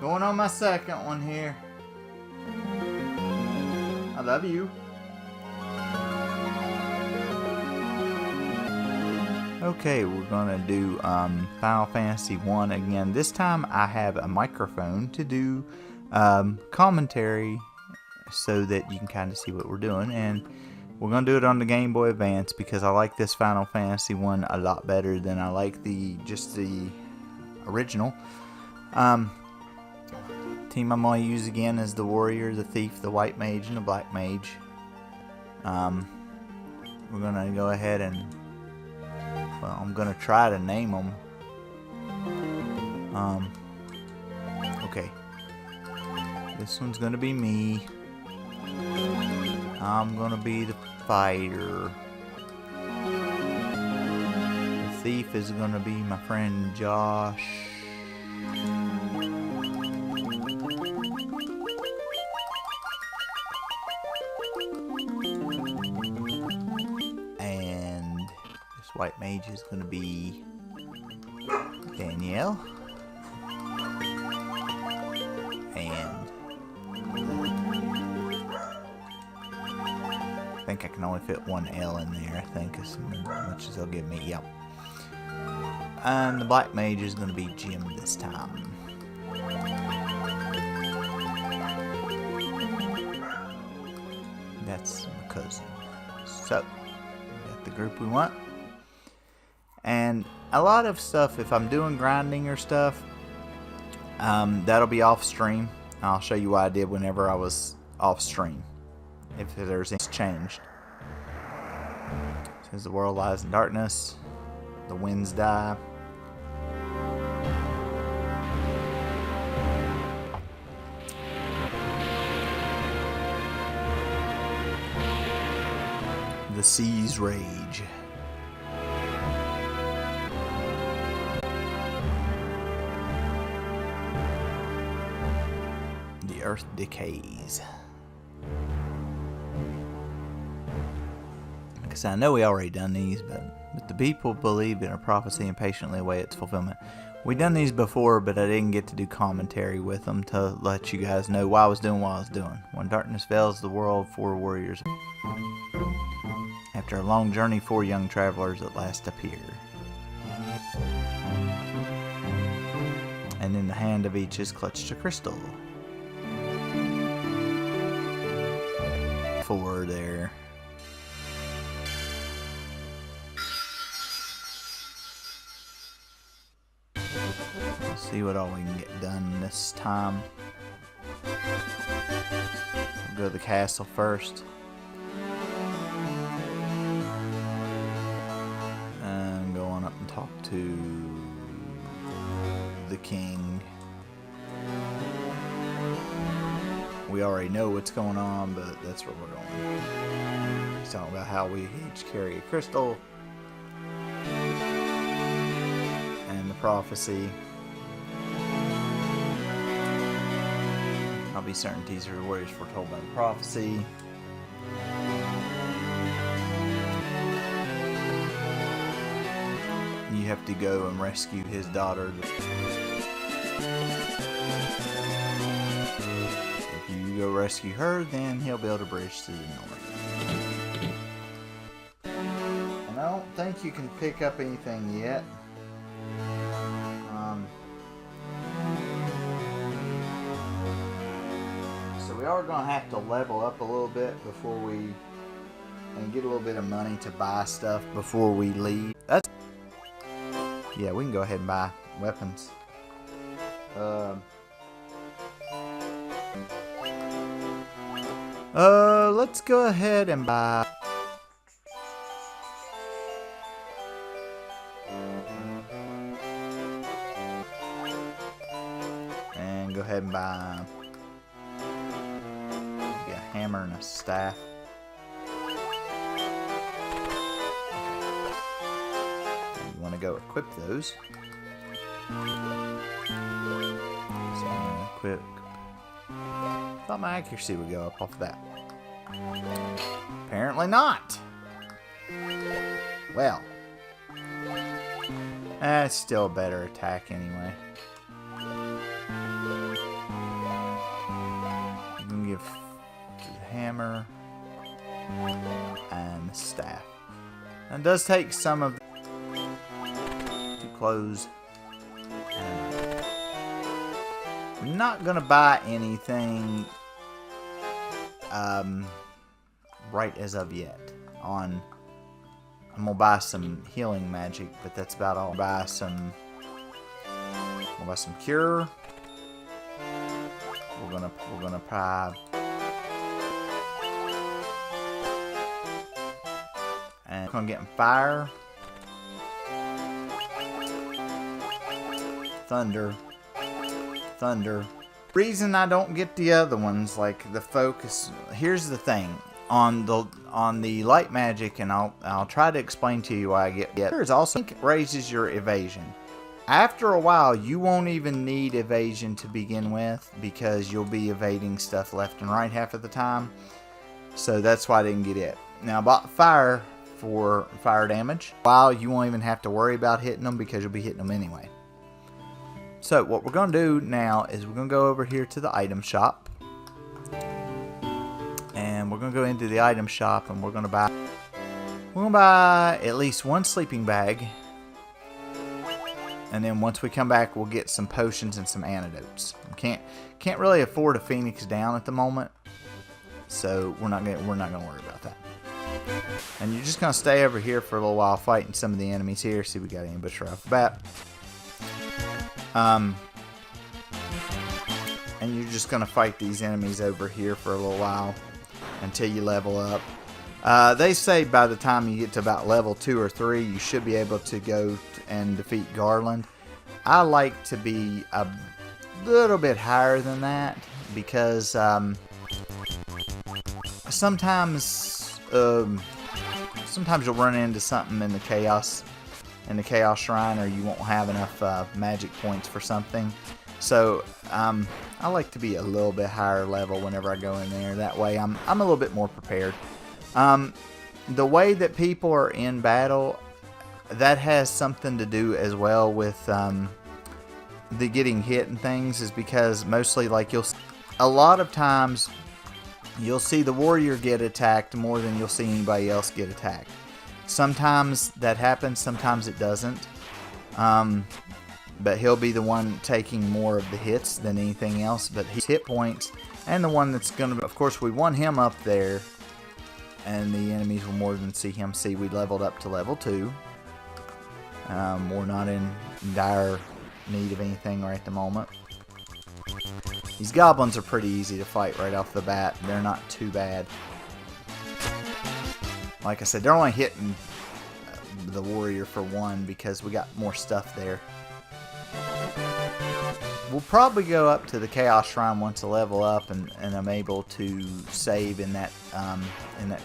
Going on my second one here. I love you. Okay, we're gonna do Final Fantasy 1 again. This time I have a microphone to do commentary so that you can kind of see what we're doing. And we're gonna do it on the Game Boy Advance because I like this Final Fantasy 1 a lot better than I like the original. Team I'm going to use again is the Warrior, the Thief, the White Mage, and the Black Mage. We're going to go ahead and, well, I'm going to try to name them. Okay. This one's going to be me. I'm going to be the fighter. The Thief is going to be my friend Josh. White Mage is going to be Danielle. And I think I can only fit one L in there, I think, as much as they'll give me. Yep. And the Black Mage is going to be Jim this time. That's my cousin. So, we got the group we want. And a lot of stuff, if I'm doing grinding or stuff, that'll be off stream. I'll show you what I did whenever I was off stream, if there's any changed. Says the world lies in darkness, the winds die. The seas rage. Earth decays. Like I said, I know we already done these, but the people believe in a prophecy and patiently await its fulfillment. We done these before, but I didn't get to do commentary with them to let you guys know why I was doing what I was doing. When darkness veils the world, 4 warriors. After a long journey, 4 young travelers at last appear. And in the hand of each is clutched a crystal. 4 there. Let's see what all we can get done this time. We'll go to the castle first. And go on up and talk to the king. We already know what's going on, but that's where we're going. He's talking about how we each carry a crystal and the prophecy. I'll be certainties are the warriors foretold by the prophecy. You have to go and rescue his daughter. You go rescue her, then he'll build a bridge to the north. And I don't think you can pick up anything yet. So we are going to have to level up a little bit before and get a little bit of money to buy stuff before we leave. Yeah, we can go ahead and buy weapons. Let's go ahead and buy. And go ahead and buy a hammer and a staff. You want to go equip those. So equip. Thought my accuracy would go up off of that. Apparently not. Well, that's still a better attack anyway. give the hammer and the staff. And it does take some of to close. And I'm not gonna buy anything right as of yet. I'm gonna buy some healing magic, but that's about all. Buy some cure. We're gonna buy, and we're gonna get fire, thunder. Reason I don't get the other ones, like the focus. Here's the thing on the light magic, and I'll try to explain to you why I get. There's also raises your evasion. After a while, you won't even need evasion to begin with because you'll be evading stuff left and right half of the time. So that's why I didn't get it. Now I bought fire for fire damage. While you won't even have to worry about hitting them because you'll be hitting them anyway. So what we're going to do now is we're going to go over here to the item shop. And we're going to go into the item shop and we're going to buy at least one sleeping bag. And then once we come back, we'll get some potions and some antidotes. Can't really afford a Phoenix down at the moment, so we're not gonna worry about that. And you're just gonna stay over here for a little while, fighting some of the enemies here. See, we got ambush right off the bat. And you're just gonna fight these enemies over here for a little while until you level up. They say by the time you get to about level 2 or 3, you should be able to go and defeat Garland. I like to be a little bit higher than that because sometimes you'll run into something in the chaos shrine, or you won't have enough magic points for something. So I like to be a little bit higher level whenever I go in there. That way I'm a little bit more prepared. The way that people are in battle, that has something to do as well with the getting hit and things, is because mostly, like, a lot of times you'll see the warrior get attacked more than you'll see anybody else get attacked. Sometimes that happens, sometimes it doesn't. But he'll be the one taking more of the hits than anything else. But his hit points, and the one that's going to, of course, we won him up there, and the enemies will more than see him. See, we leveled up to level 2. We're not in dire need of anything right at the moment. These goblins are pretty easy to fight right off the bat. They're not too bad. Like I said, they're only hitting the warrior for 1 because we got more stuff there. We'll probably go up to the Chaos Shrine once I level up and I'm able to save in that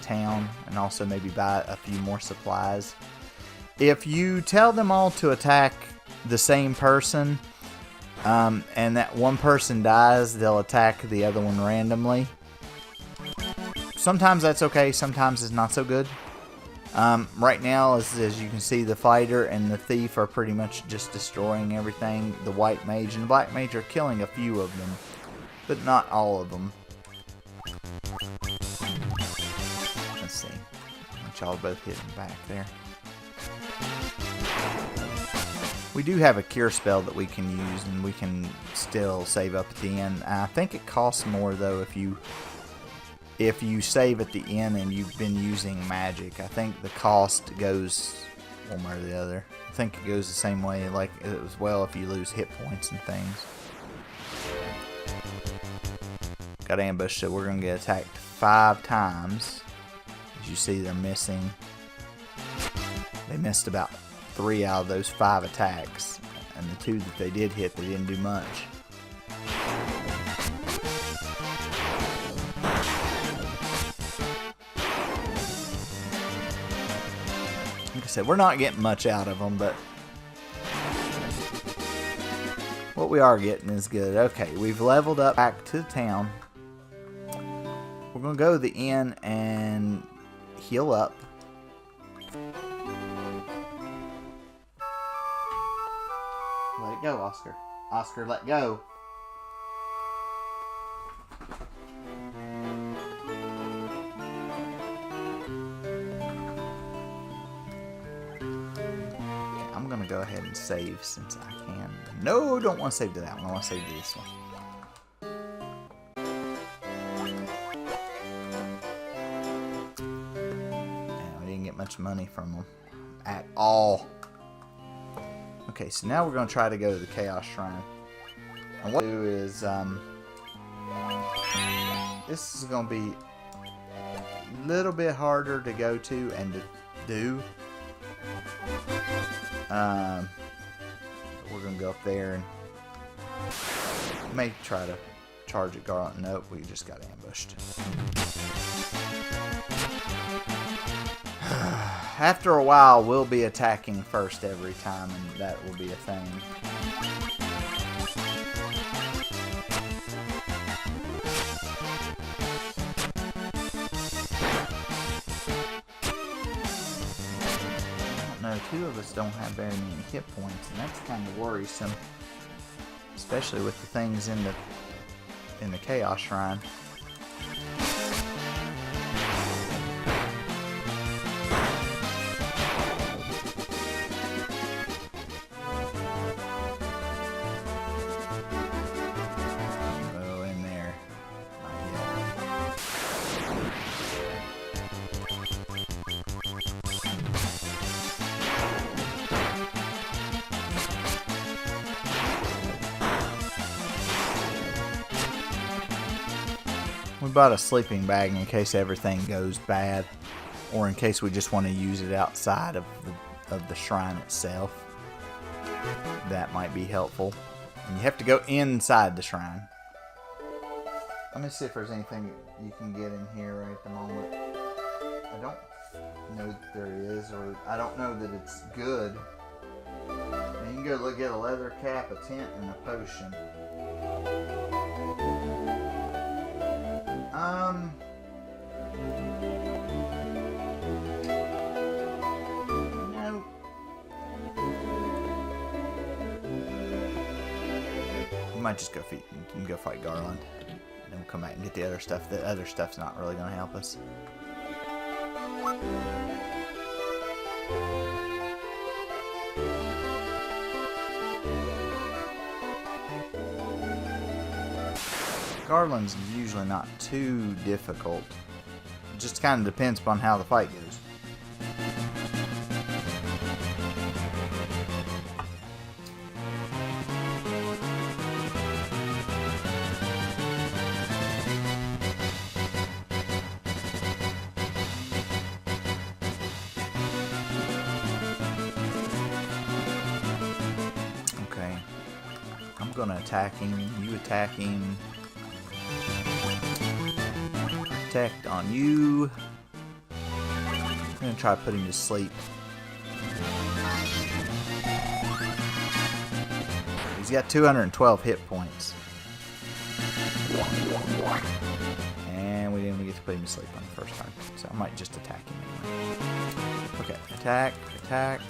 town, and also maybe buy a few more supplies. If you tell them all to attack the same person, and that one person dies, they'll attack the other one randomly. Sometimes that's okay, sometimes it's not so good. Right now, as you can see, the fighter and the thief are pretty much just destroying everything. The white mage and the black mage are killing a few of them, but not all of them. Let's see. Which y'all both hitting back there. We do have a cure spell that we can use, and we can still save up at the end. I think it costs more though if you save at the end and you've been using magic. I think the cost goes one way or the other. I think it goes the same way, like as well, if you lose hit points and things. Got ambushed, so we're gonna get attacked 5 times. As you see, they're missing. They missed about 3 out of those 5 attacks, and the 2 that they did hit, they didn't do much. Like I said, we're not getting much out of them, but what we are getting is good. Okay, we've leveled up back to the town. We're going to go to the inn and heal up. Let it go, Oscar. Oscar, let go. to go ahead and save since I can. No, don't want to save to that one. I want to save to this one. And we didn't get much money from them at all. Okay, so now we're going to try to go to the Chaos Shrine. And what we'll do is, this is going to be a little bit harder to go to and to do. We're going to go up there and may try to charge at Garland. Nope, we just got ambushed. After a while, we'll be attacking first every time, and that will be a thing. No, two of us don't have very many hit points, and that's kind of worrisome, especially with the things in the Chaos Shrine. Oh, in there. Not yet. We bought a sleeping bag in case everything goes bad, or in case we just want to use it outside of the shrine itself. That might be helpful. And you have to go inside the shrine. Let me see if there's anything you can get in here right at the moment. I don't know that there is, or I don't know that it's good. And you can go look at a leather cap, a tent, and a potion. No. We might just go feed. You can go fight Garland, and then we'll come back and get the other stuff. The other stuff's not really going to help us. Garland's usually not too difficult. It just kind of depends upon how the fight goes. Okay. I'm gonna attack him. You attack him. Protect on you. I'm gonna try to put him to sleep. He's got 212 hit points. And we didn't get to put him to sleep on the first time. So I might just attack him anyway. Okay, attack, attack.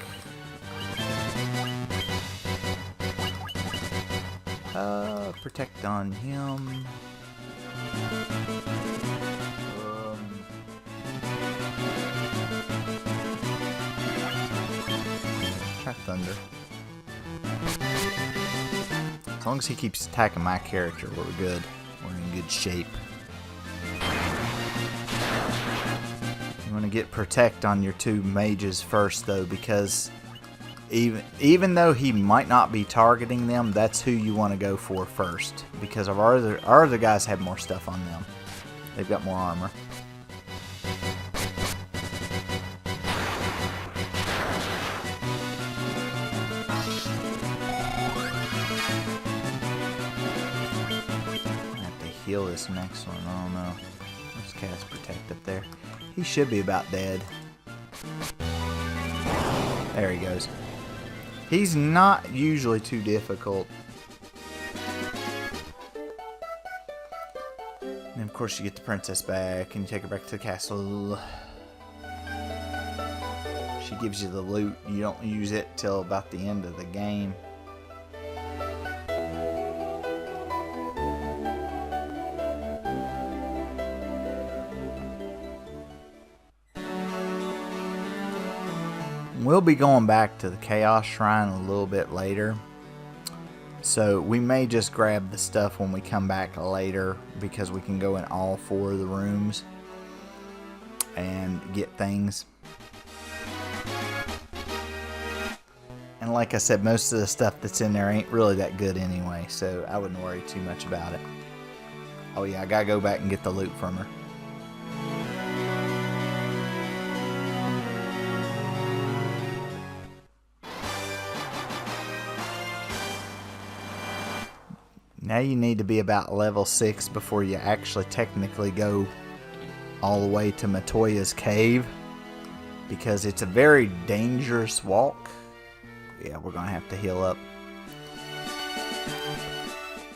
Protect on him. Try thunder. As long as he keeps attacking my character, we're good. We're in good shape. You want to get protect on your two mages first, though, because even though he might not be targeting them, that's who you want to go for first, because our other guys have more stuff on them. They've got more armor. I have to heal this next one. I don't know. Let's cast protect up there. He should be about dead. There he goes. He's not usually too difficult. And of course you get the princess back and you take her back to the castle. She gives you the loot. You don't use it till about the end of the game. We'll be going back to the Chaos Shrine a little bit later. So we may just grab the stuff when we come back later, because we can go in all 4 of the rooms and get things. And like I said, most of the stuff that's in there ain't really that good anyway, so I wouldn't worry too much about it. Oh yeah, I gotta go back and get the loot from her. Now you need to be about level 6 before you actually technically go all the way to Matoya's cave, because it's a very dangerous walk. Yeah, we're gonna have to heal up.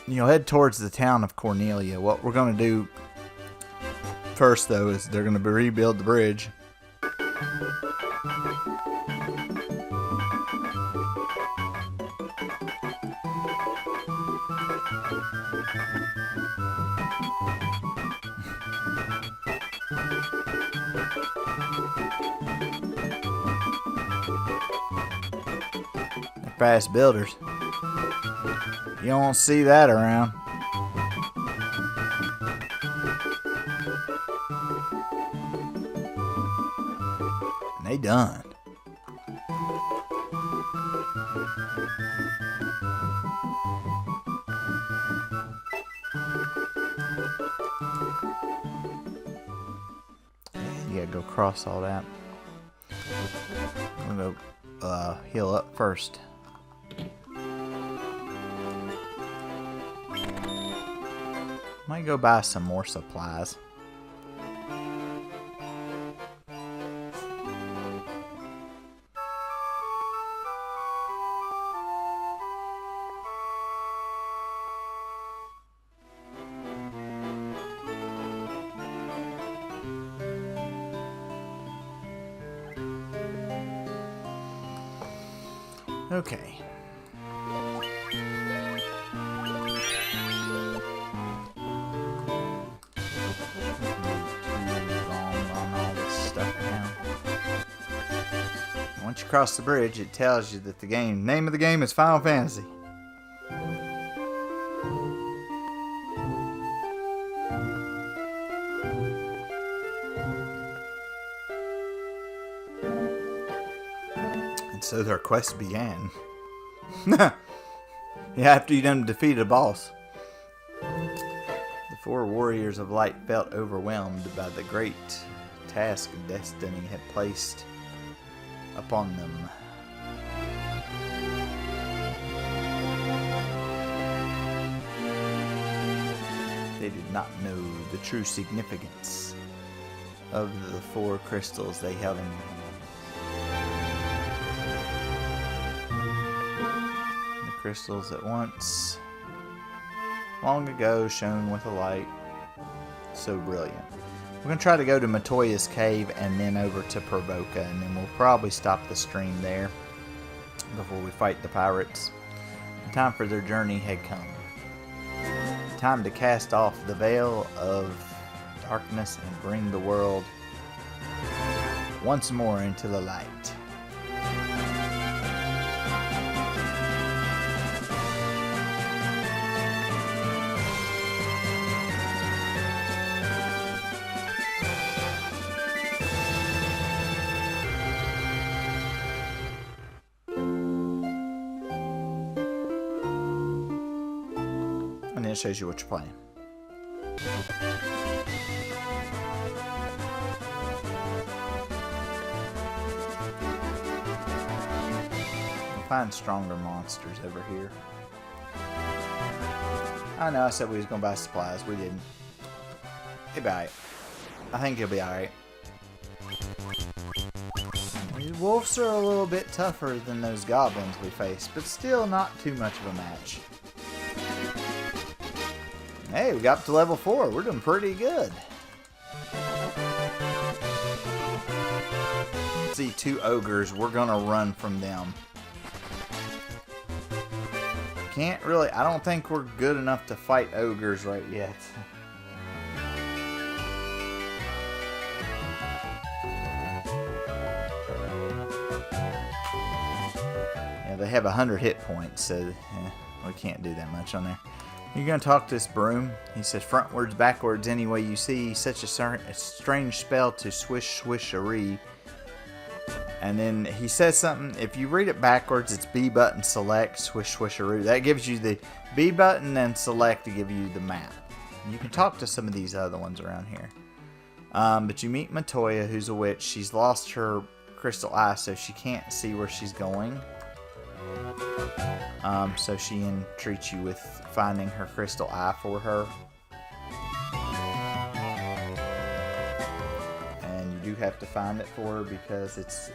You'll head towards the town of Cornelia. What we're gonna do first, though, is they're gonna rebuild the bridge. Fast builders. You don't see that around. And they done. You gotta go cross all that. I'm gonna go heal up first. Might go buy some more supplies. Okay. Once you cross the bridge, it tells you that the name of the game is Final Fantasy. And so their quest began. Yeah, after you done defeated a boss. The 4 warriors of light felt overwhelmed by the great task destiny had placed upon them. They did not know the true significance of the 4 crystals they held in their hands. The crystals that once, long ago, shone with a light so brilliant. We're going to try to go to Matoya's cave and then over to Pravoka, and then we'll probably stop the stream there before we fight the pirates. The time for their journey had come. Time to cast off the veil of darkness and bring the world once more into the light. And it shows you what you're playing. We'll find stronger monsters over here. I know I said we was gonna buy supplies, we didn't. He'll be alright. I think he'll be alright. The wolves are a little bit tougher than those goblins we faced, but still not too much of a match. Hey, we got up to level 4. We're doing pretty good. See 2 ogres. We're gonna run from them. Can't really. I don't think we're good enough to fight ogres right yet. they have 100 hit points, so we can't do that much on there. You're going to talk to this broom. He says, frontwards, backwards, any way you see. Such a strange spell to swish, swish-a-ree. And then he says something. If you read it backwards, it's B button, select, swish, swish-a-roo. That gives you the B button and select to give you the map. You can talk to some of these other ones around here. But you meet Matoya, who's a witch. She's lost her crystal eye, so she can't see where she's going. So she entreats you with finding her crystal eye for her. And you do have to find it for her because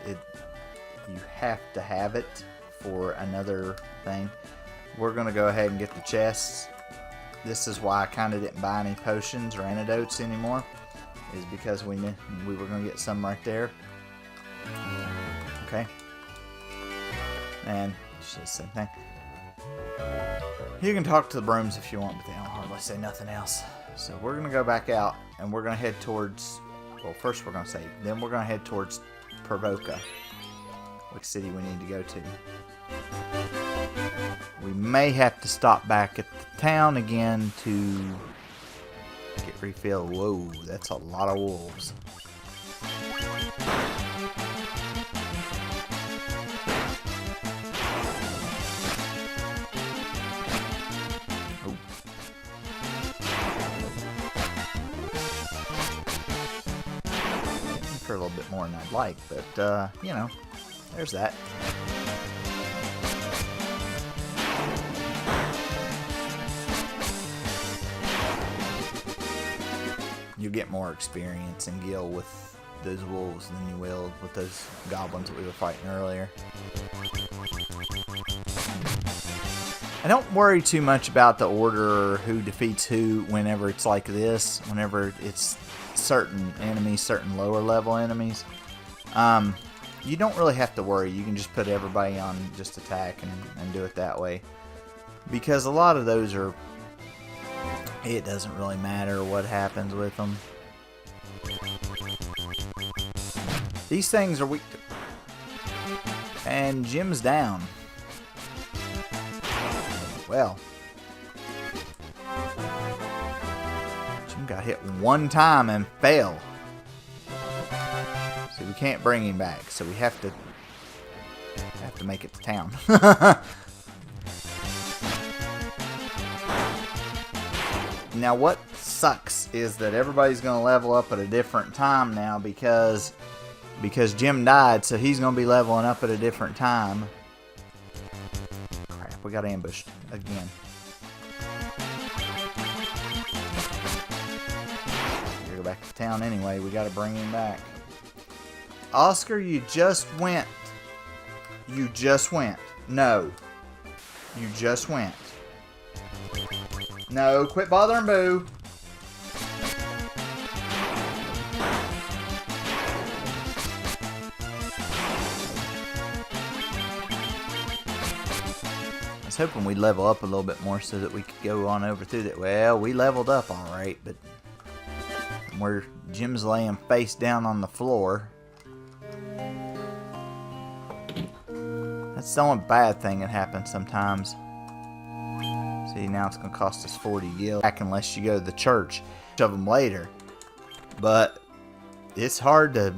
you have to have it for another thing. We're going to go ahead and get the chests. This is why I kind of didn't buy any potions or antidotes anymore, is because we knew we were going to get some right there. Okay. And it's just the same thing. You can talk to the brooms if you want, but they don't hardly say nothing else. So we're going to go back out, and we're going to head towards... Well, first we're going to save. Then we're going to head towards Pravoka, which city we need to go to. We may have to stop back at the town again to get refilled. Whoa, that's a lot of wolves. For a little bit more than I'd like, but you know, there's that. You get more experience in Gil with those wolves than you will with those goblins that we were fighting earlier. I don't worry too much about the order or who defeats who whenever it's like this, whenever it's certain enemies, certain lower level enemies. You don't really have to worry. You can just put everybody on just attack and do it that way. Because a lot of those are... It doesn't really matter what happens with them. These things are weak to... And Jim's down. Well... Jim got hit one time and fell. So we can't bring him back. So we have to make it to town. Now what sucks is that everybody's going to level up at a different time now because Jim died, so he's going to be leveling up at a different time. Crap, we got ambushed again. We go back to town anyway. We got to bring him back. Oscar, you just went. You just went. No. You just went. No, quit bothering Boo. I was hoping we'd level up a little bit more so that we could go on over through that. Well, we leveled up alright, but where Jim's laying face down on the floor. That's the only bad thing that happens sometimes. See, now it's going to cost us 40 gil back unless you go to the church. Of them later. But it's hard to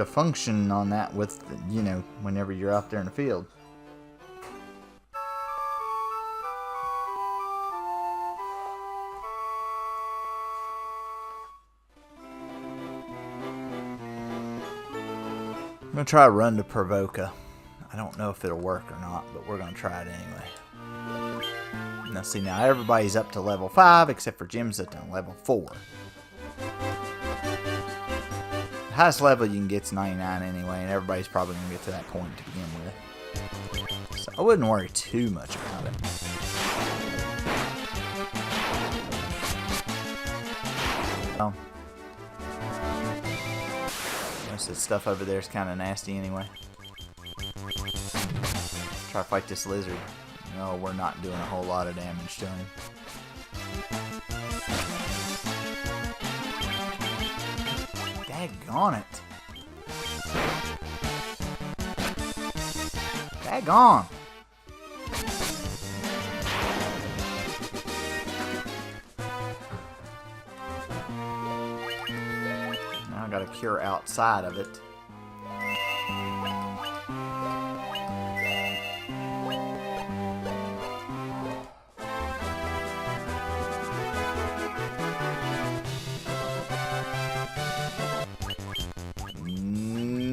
function on that with, you know, whenever you're out there in the field. I'm going to try a run to Pravoka. I don't know if it'll work or not, but we're going to try it anyway. Now see, now everybody's up to level 5 except for Jim's at level 4. The highest level you can get is 99 anyway, and everybody's probably going to get to that point to begin with. So I wouldn't worry too much about it. Well, most of the stuff over there is kind of nasty anyway. Try to fight this lizard. No, we're not doing a whole lot of damage to him. Daggone it. Daggone. Now I gotta cure outside of it.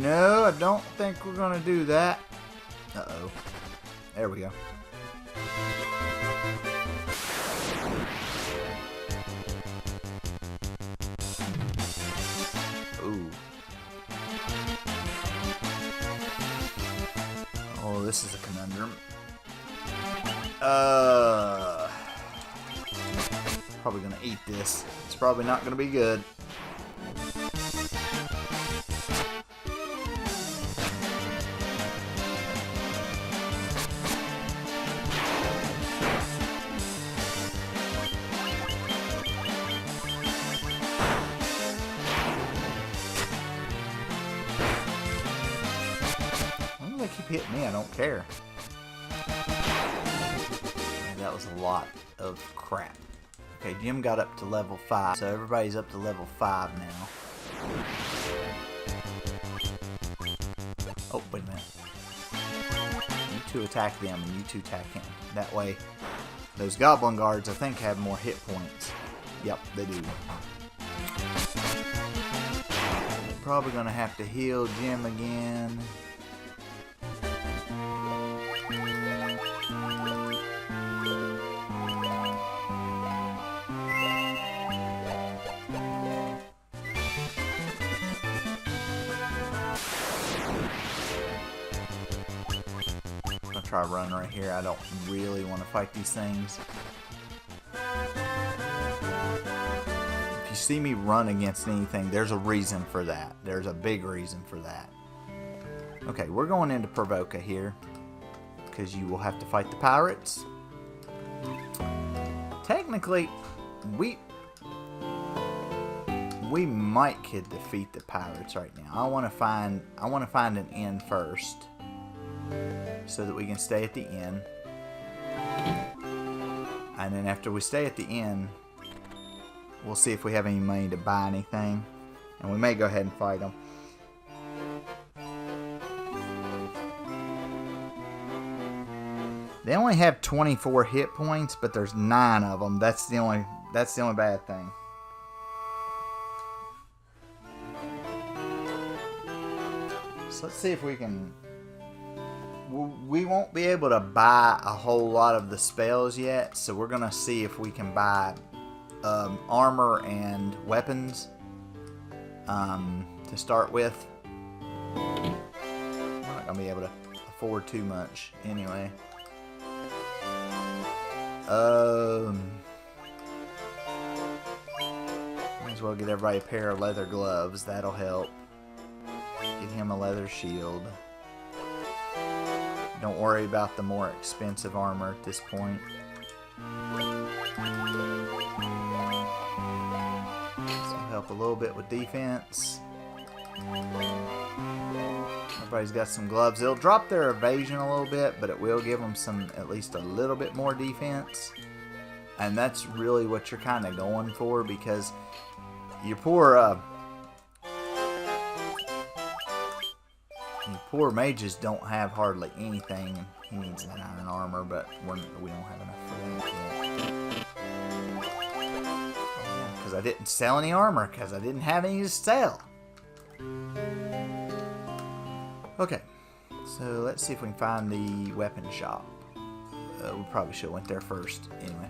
No, I don't think we're gonna do that. Uh-oh. There we go. Ooh. Oh, this is a conundrum. Probably gonna eat this. It's probably not gonna be good. They keep hitting me, I don't care. Man, that was a lot of crap. Okay, Jim got up to level 5, so everybody's up to level 5 now. Oh, wait a minute. You two attack them and you two attack him. That way, those goblin guards, I think, have more hit points. Yep, they do. Probably gonna have to heal Jim again. Try running right here. I don't really want to fight these things. If you see me run against anything, there's a reason for that. There's a big reason for that. Okay, we're going into Pravoka here because you will have to fight the pirates. Technically, we could defeat the pirates right now. I want to find an inn first, so that we can stay at the inn. And then after we stay at the inn, we'll see if we have any money to buy anything. And we may go ahead and fight them. They only have 24 hit points, but there's 9 of them. That's the only bad thing. So let's see if we can... We won't be able to buy a whole lot of the spells yet, so we're going to see if we can buy armor and weapons to start with. We're not going to be able to afford too much anyway. Might as well get everybody a pair of leather gloves. That'll help. Get him a leather shield. Don't worry about the more expensive armor at this point. This will help a little bit with defense. Everybody's got some gloves. It'll drop their evasion a little bit, but it will give them at least a little bit more defense. And that's really what you're kind of going for, because your poor mages don't have hardly anything. He needs that iron armor, but we don't have enough for that yet. Because I didn't sell any armor, because I didn't have any to sell. Okay, so let's see if we can find the weapon shop. We probably should have went there first. Anyway,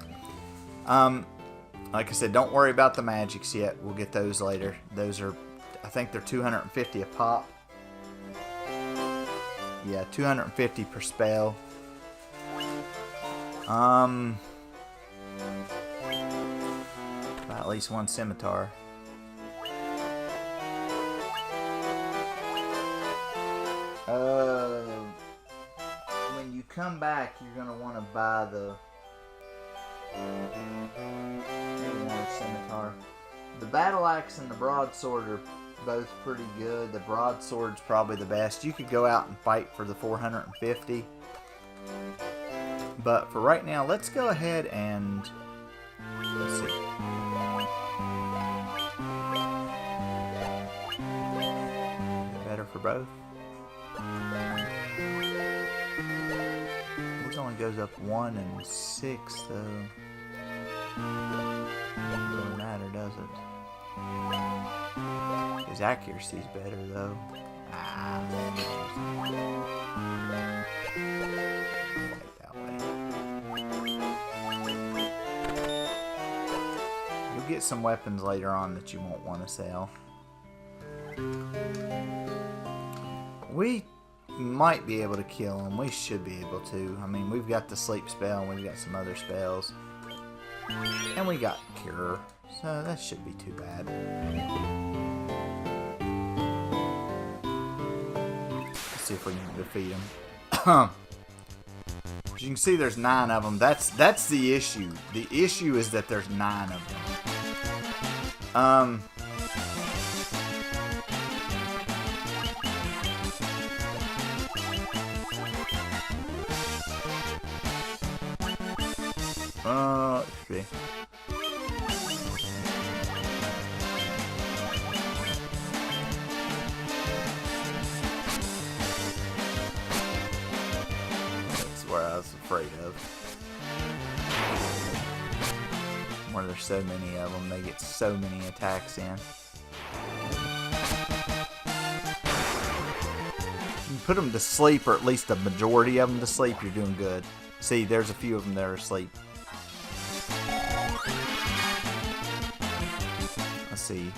like I said, don't worry about the magics yet. We'll get those later. Those are, I think they're 250 a pop. Yeah, 250 per spell. About at least one scimitar. When you come back, you're gonna want to buy the scimitar. The battle axe and the broadsword are both pretty good. The broadsword's probably the best. You could go out and fight for the 450, But for right now, let's go ahead and let's see. Better for both. This only goes up 1 and 6, though. Doesn't really matter, does it? His accuracy's better, though. That way. You'll get some weapons later on that you won't want to sell. We might be able to kill him. We should be able to. I mean, we've got the sleep spell, and we've got some other spells. And we got cure. So that shouldn't be too bad. Let's see if we can defeat him. As you can see, there's 9 of them. That's the issue. The issue is that there's 9 of them. Let's see. That's what I was afraid of. Where there's so many of them, they get so many attacks in. You put them to sleep, or at least the majority of them to sleep, you're doing good. See, there's a few of them that are asleep. Let's see.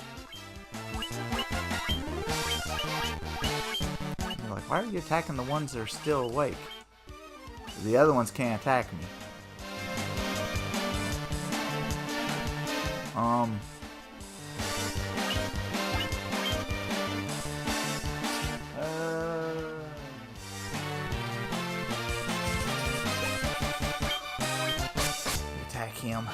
You're like, why are you attacking the ones that are still awake? The other ones can't attack me. Attack him.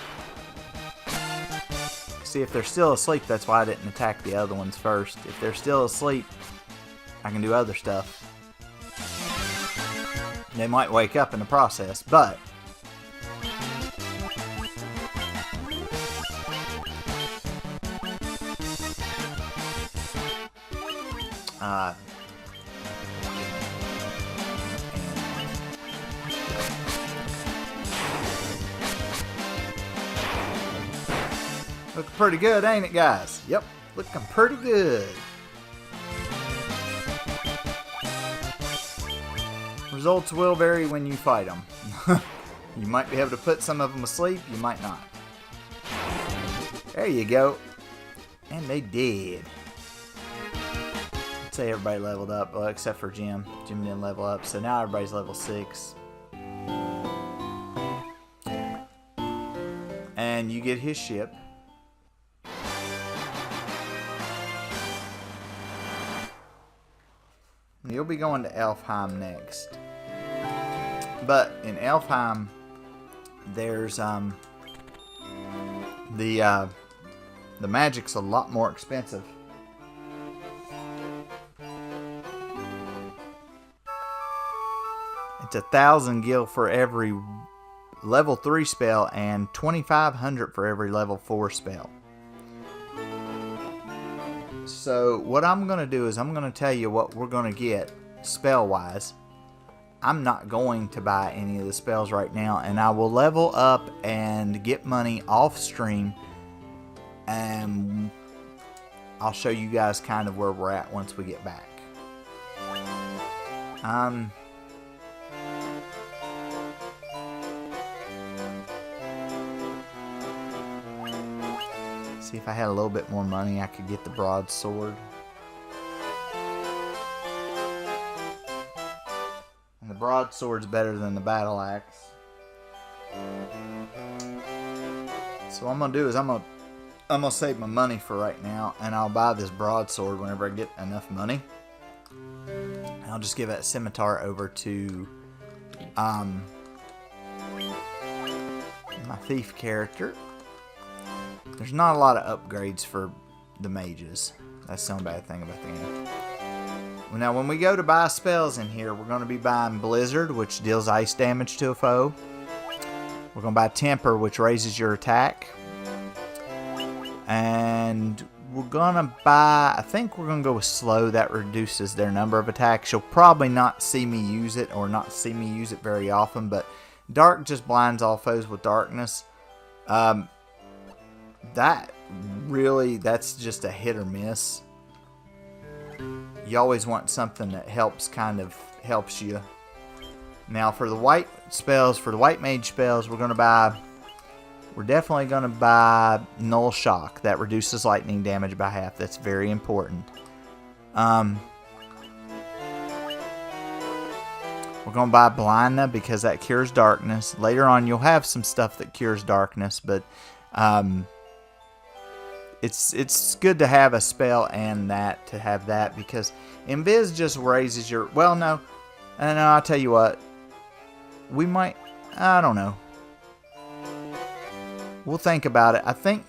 See, if they're still asleep, that's why I didn't attack the other ones first. If they're still asleep, I can do other stuff. They might wake up in the process, but looking pretty good, ain't it, guys? Yep, looking pretty good. Results will vary when you fight them. You might be able to put some of them asleep, you might not. There you go. And they did. I'd say everybody leveled up, well, except for Jim. Jim didn't level up, so now everybody's level 6. And you get his ship. You'll be going to Elfheim next. But in Elfheim, there's the magic's a lot more expensive. It's 1,000 gil for every level 3 spell and 2,500 for every level 4 spell. So what I'm going to do is I'm going to tell you what we're going to get spell-wise. I'm not going to buy any of the spells right now, and I will level up and get money off stream, and I'll show you guys kind of where we're at once we get back. See, if I had a little bit more money, I could get the broadsword. And the broadsword's better than the battle axe. So what I'm gonna do is I'm gonna save my money for right now, and I'll buy this broadsword whenever I get enough money. And I'll just give that scimitar over to my thief character. There's not a lot of upgrades for the mages. That's the only bad thing about the game. Now, when we go to buy spells in here, we're going to be buying Blizzard, which deals ice damage to a foe. We're going to buy Temper, which raises your attack. And we're going to buy, I think we're going to go with Slow. That reduces their number of attacks. You'll probably not see me use it, or not see me use it very often, but Dark just blinds all foes with darkness. That's just a hit or miss. You always want something that helps you. Now for the white spells, for the white mage spells, we're definitely going to buy Null Shock. That reduces lightning damage by half. That's very important. We're going to buy Blindna because that cures darkness. Later on, you'll have some stuff that cures darkness, but it's good to have a spell and to have that, because Invis just raises your... Well, no. And I'll tell you what. We might... I don't know. We'll think about it. I think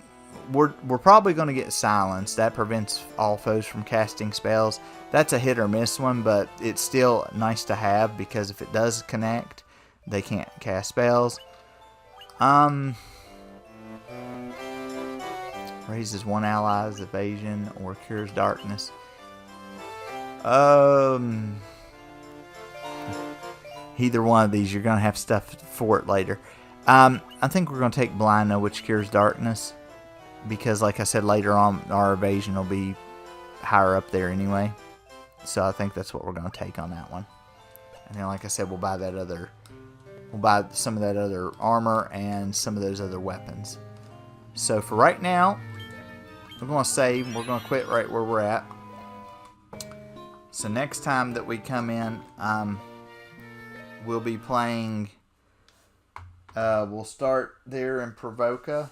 we're probably going to get Silence. That prevents all foes from casting spells. That's a hit or miss one, but it's still nice to have, because if it does connect, they can't cast spells. Raises one ally's evasion or cures darkness. Either one of these, you're going to have stuff for it later. I think we're going to take Blindna, which cures darkness, because like I said, later on our evasion will be higher up there anyway. So I think that's what we're going to take on that one. And then like I said, we'll buy some of that other armor and some of those other weapons. So for right now, we're going to save. We're going to quit right where we're at. So next time that we come in, we'll be playing... we'll start there in Pravoka,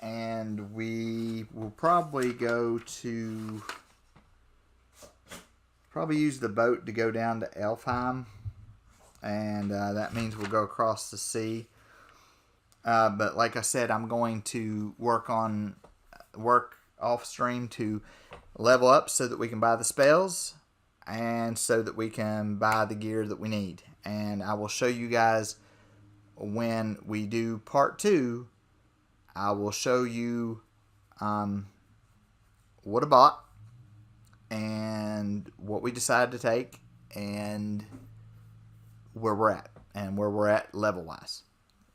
and we will probably use the boat to go down to Elfheim, and that means we'll go across the sea. But like I said, I'm going to work off stream to level up so that we can buy the spells and so that we can buy the gear that we need. And I will show you guys when we do part 2. I will show you what I bought and what we decided to take and where we're at level wise,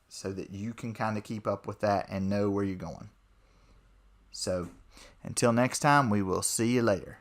so that you can kind of keep up with that and know where you're going. So until next time, we will see you later.